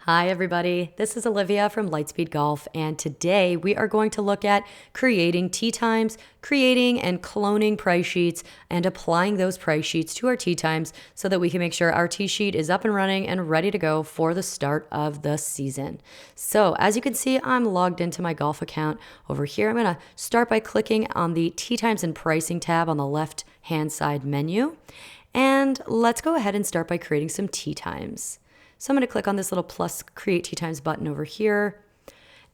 Hi, everybody. This is Olivia from Lightspeed Golf, and today we are going to look at creating tee times, creating and cloning price sheets, and applying those price sheets to our tee times so that we can make sure our tee sheet is up and running and ready to go for the start of the season. So, as you can see, I'm logged into my golf account. Over here, I'm going to start by clicking on the tee times and pricing tab on the left-hand side menu. And let's go ahead and start by creating some tee times. So I'm going to click on this little plus create tee times button over here.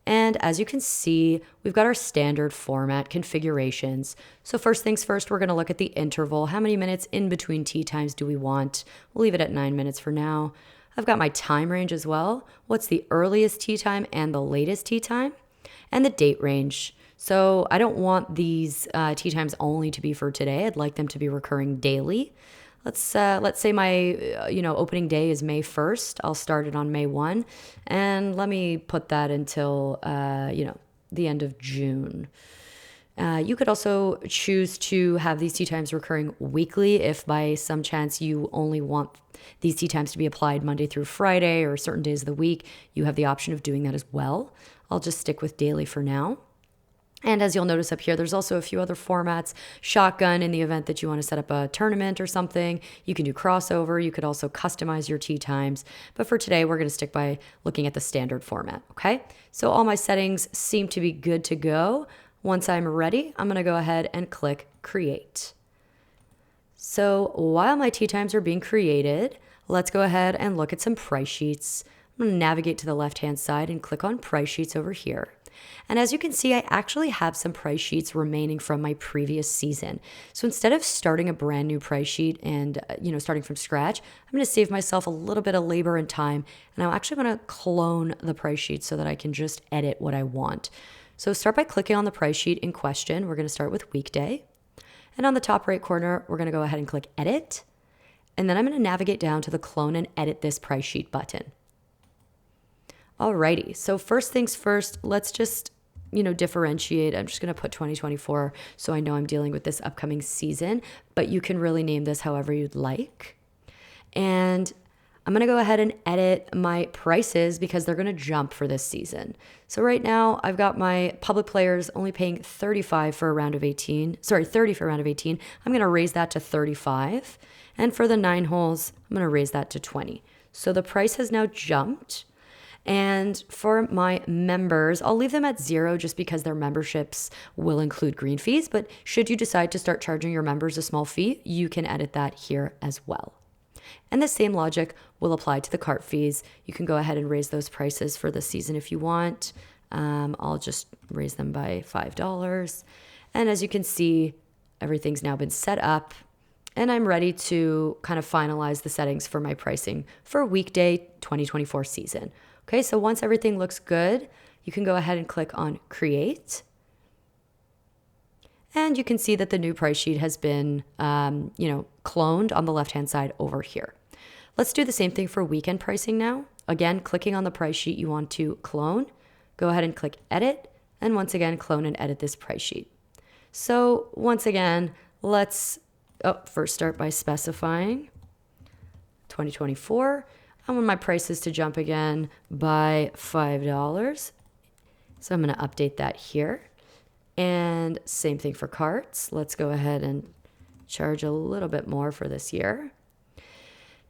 And as you can see, we've got our standard format configurations. So first things first, we're going to look at the interval. How many minutes in between tee times do we want? We'll leave it at 9 minutes for now. I've got my time range as well. What's the earliest tee time and the latest tee time? And the date range. So I don't want these tee times only to be for today. I'd like them to be recurring daily. Let's say my opening day is May 1st. I'll start it on May 1, and let me put that until the end of June. You could also choose to have these tee times recurring weekly if by some chance you only want these tee times to be applied Monday through Friday or certain days of the week. You have the option of doing that as well. I'll just stick with daily for now. And as you'll notice up here, there's also a few other formats. Shotgun in the event that you want to set up a tournament or something. You can do crossover. You could also customize your tee times. But for today, we're going to stick by looking at the standard format, okay? So all my settings seem to be good to go. Once I'm ready, I'm going to go ahead and click Create. So while my tee times are being created, let's go ahead and look at some price sheets. I'm going to navigate to the left-hand side and click on Price Sheets over here. And as you can see, I actually have some price sheets remaining from my previous season. So instead of starting a brand new price sheet and, starting from scratch, I'm going to save myself a little bit of labor and time. And I'm actually going to clone the price sheet so that I can just edit what I want. So start by clicking on the price sheet in question. We're going to start with weekday. And on the top right corner, we're going to go ahead and click Edit. And then I'm going to navigate down to the Clone and Edit this price sheet button. Alrighty, so first things first, let's just, differentiate. I'm just going to put 2024 so I know I'm dealing with this upcoming season, but you can really name this however you'd like. And I'm going to go ahead and edit my prices because they're going to jump for this season. So right now I've got my public players only paying 30 for a round of 18. I'm going to raise that to 35. And for the 9 holes, I'm going to raise that to 20. So the price has now jumped. And for my members, I'll leave them at 0 just because their memberships will include green fees. But should you decide to start charging your members a small fee, you can edit that here as well. And the same logic will apply to the cart fees. You can go ahead and raise those prices for this season if you want. I'll just raise them by $5. And as you can see, everything's now been set up. And I'm ready to kind of finalize the settings for my pricing for weekday 2024 season. Okay, so once everything looks good, you can go ahead and click on Create. And you can see that the new price sheet has been, cloned on the left-hand side over here. Let's do the same thing for weekend pricing now. Again, clicking on the price sheet you want to clone, go ahead and click Edit, and once again, clone and edit this price sheet. So once again, let's first start by specifying 2024. I want my prices to jump again by $5. So I'm going to update that here. And same thing for carts. Let's go ahead and charge a little bit more for this year.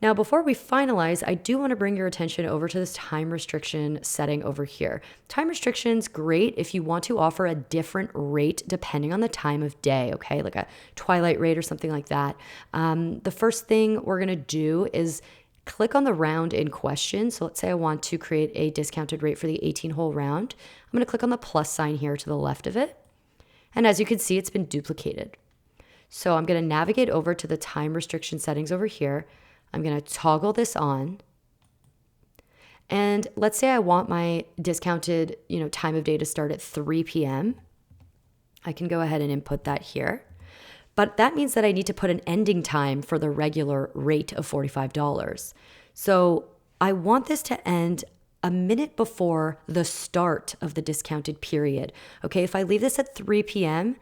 Now, before we finalize, I do want to bring your attention over to this time restriction setting over here. Time restriction's great if you want to offer a different rate depending on the time of day, okay? Like a twilight rate or something like that. The first thing we're going to do is click on the round in question. So let's say I want to create a discounted rate for the 18-hole round. I'm going to click on the plus sign here to the left of it. And as you can see, it's been duplicated. So I'm going to navigate over to the time restriction settings over here. I'm going to toggle this on. And let's say I want my discounted, time of day to start at 3 p.m. I can go ahead and input that here. But that means that I need to put an ending time for the regular rate of $45. So I want this to end a minute before the start of the discounted period. Okay, if I leave this at 3 p.m.,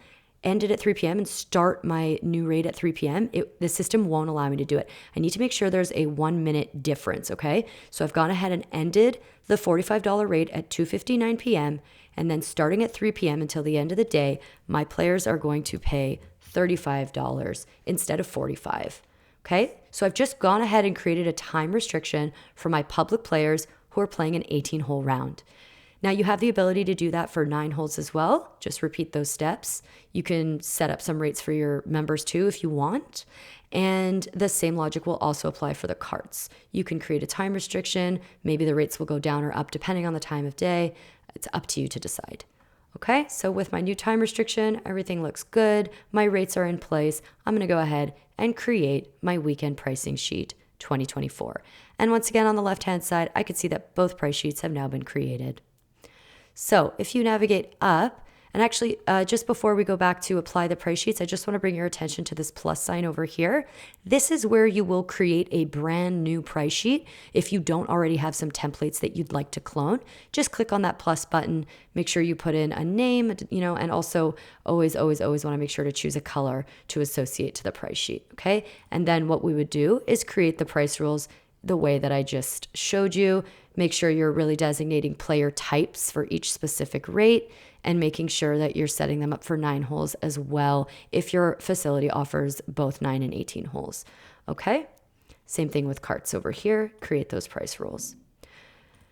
end it at 3 p.m. and start my new rate at 3 p.m., the system won't allow me to do it. I need to make sure there's a 1 minute difference, okay? So I've gone ahead and ended the $45 rate at 2:59 p.m. and then starting at 3 p.m. until the end of the day, my players are going to pay $35 instead of $45. Okay, so I've just gone ahead and created a time restriction for my public players who are playing an 18-hole round. Now you have the ability to do that for 9 holes as well. Just repeat those steps. You can set up some rates for your members too if you want. And the same logic will also apply for the carts. You can create a time restriction. Maybe the rates will go down or up depending on the time of day. It's up to you to decide. Okay, so with my new time restriction, everything looks good. My rates are in place. I'm going to go ahead and create my weekend pricing sheet 2024. And once again, on the left-hand side, I can see that both price sheets have now been created. So if you navigate up, and actually just before we go back to apply the price sheets, I just want to bring your attention to this plus sign over here. This is where you will create a brand new price sheet. If you don't already have some templates that you'd like to clone, just click on that plus button, make sure you put in a name, and also always want to make sure to choose a color to associate to the price sheet, okay? And then what we would do is create the price rules the way that I just showed you. Make sure you're really designating player types for each specific rate and making sure that you're setting them up for 9 holes as well if your facility offers both 9 and 18 holes. Okay? Same thing with carts over here. Create those price rules.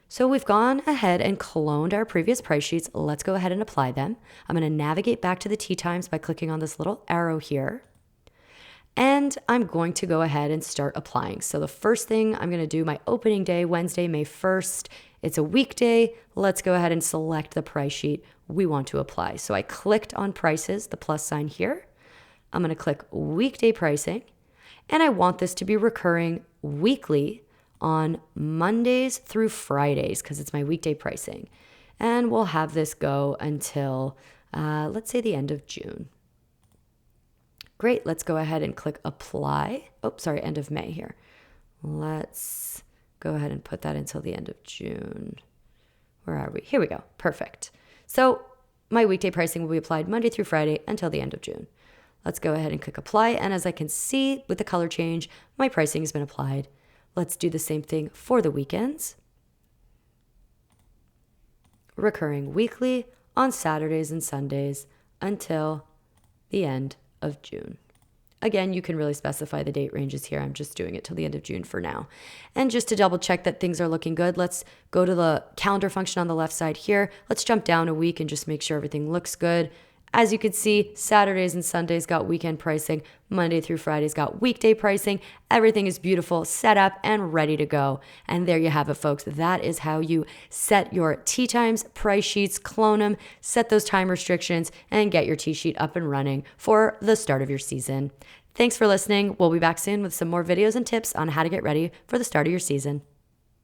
So we've gone ahead and cloned our previous price sheets. Let's go ahead and apply them. I'm going to navigate back to the tee times by clicking on this little arrow here. And I'm going to go ahead and start applying. So the first thing I'm going to do, my opening day, Wednesday, May 1st. It's a weekday. Let's go ahead and select the price sheet we want to apply. So I clicked on prices, the plus sign here. I'm going to click weekday pricing. And I want this to be recurring weekly on Mondays through Fridays because it's my weekday pricing. And we'll have this go until, let's say, the end of June. Great, let's go ahead and click apply. End of May here. Let's go ahead and put that until the end of June. Where are we? Here we go, perfect. So my weekday pricing will be applied Monday through Friday until the end of June. Let's go ahead and click apply. And as I can see with the color change, my pricing has been applied. Let's do the same thing for the weekends. Recurring weekly on Saturdays and Sundays until the end of June. Again, you can really specify the date ranges here. I'm just doing it till the end of June for now. And just to double check that things are looking good, let's go to the calendar function on the left side here. Let's jump down a week and just make sure everything looks good. As you can see, Saturdays and Sundays got weekend pricing. Monday through Fridays got weekday pricing. Everything is beautiful, set up, and ready to go. And there you have it, folks. That is how you set your tee times, price sheets, clone them, set those time restrictions, and get your tee sheet up and running for the start of your season. Thanks for listening. We'll be back soon with some more videos and tips on how to get ready for the start of your season.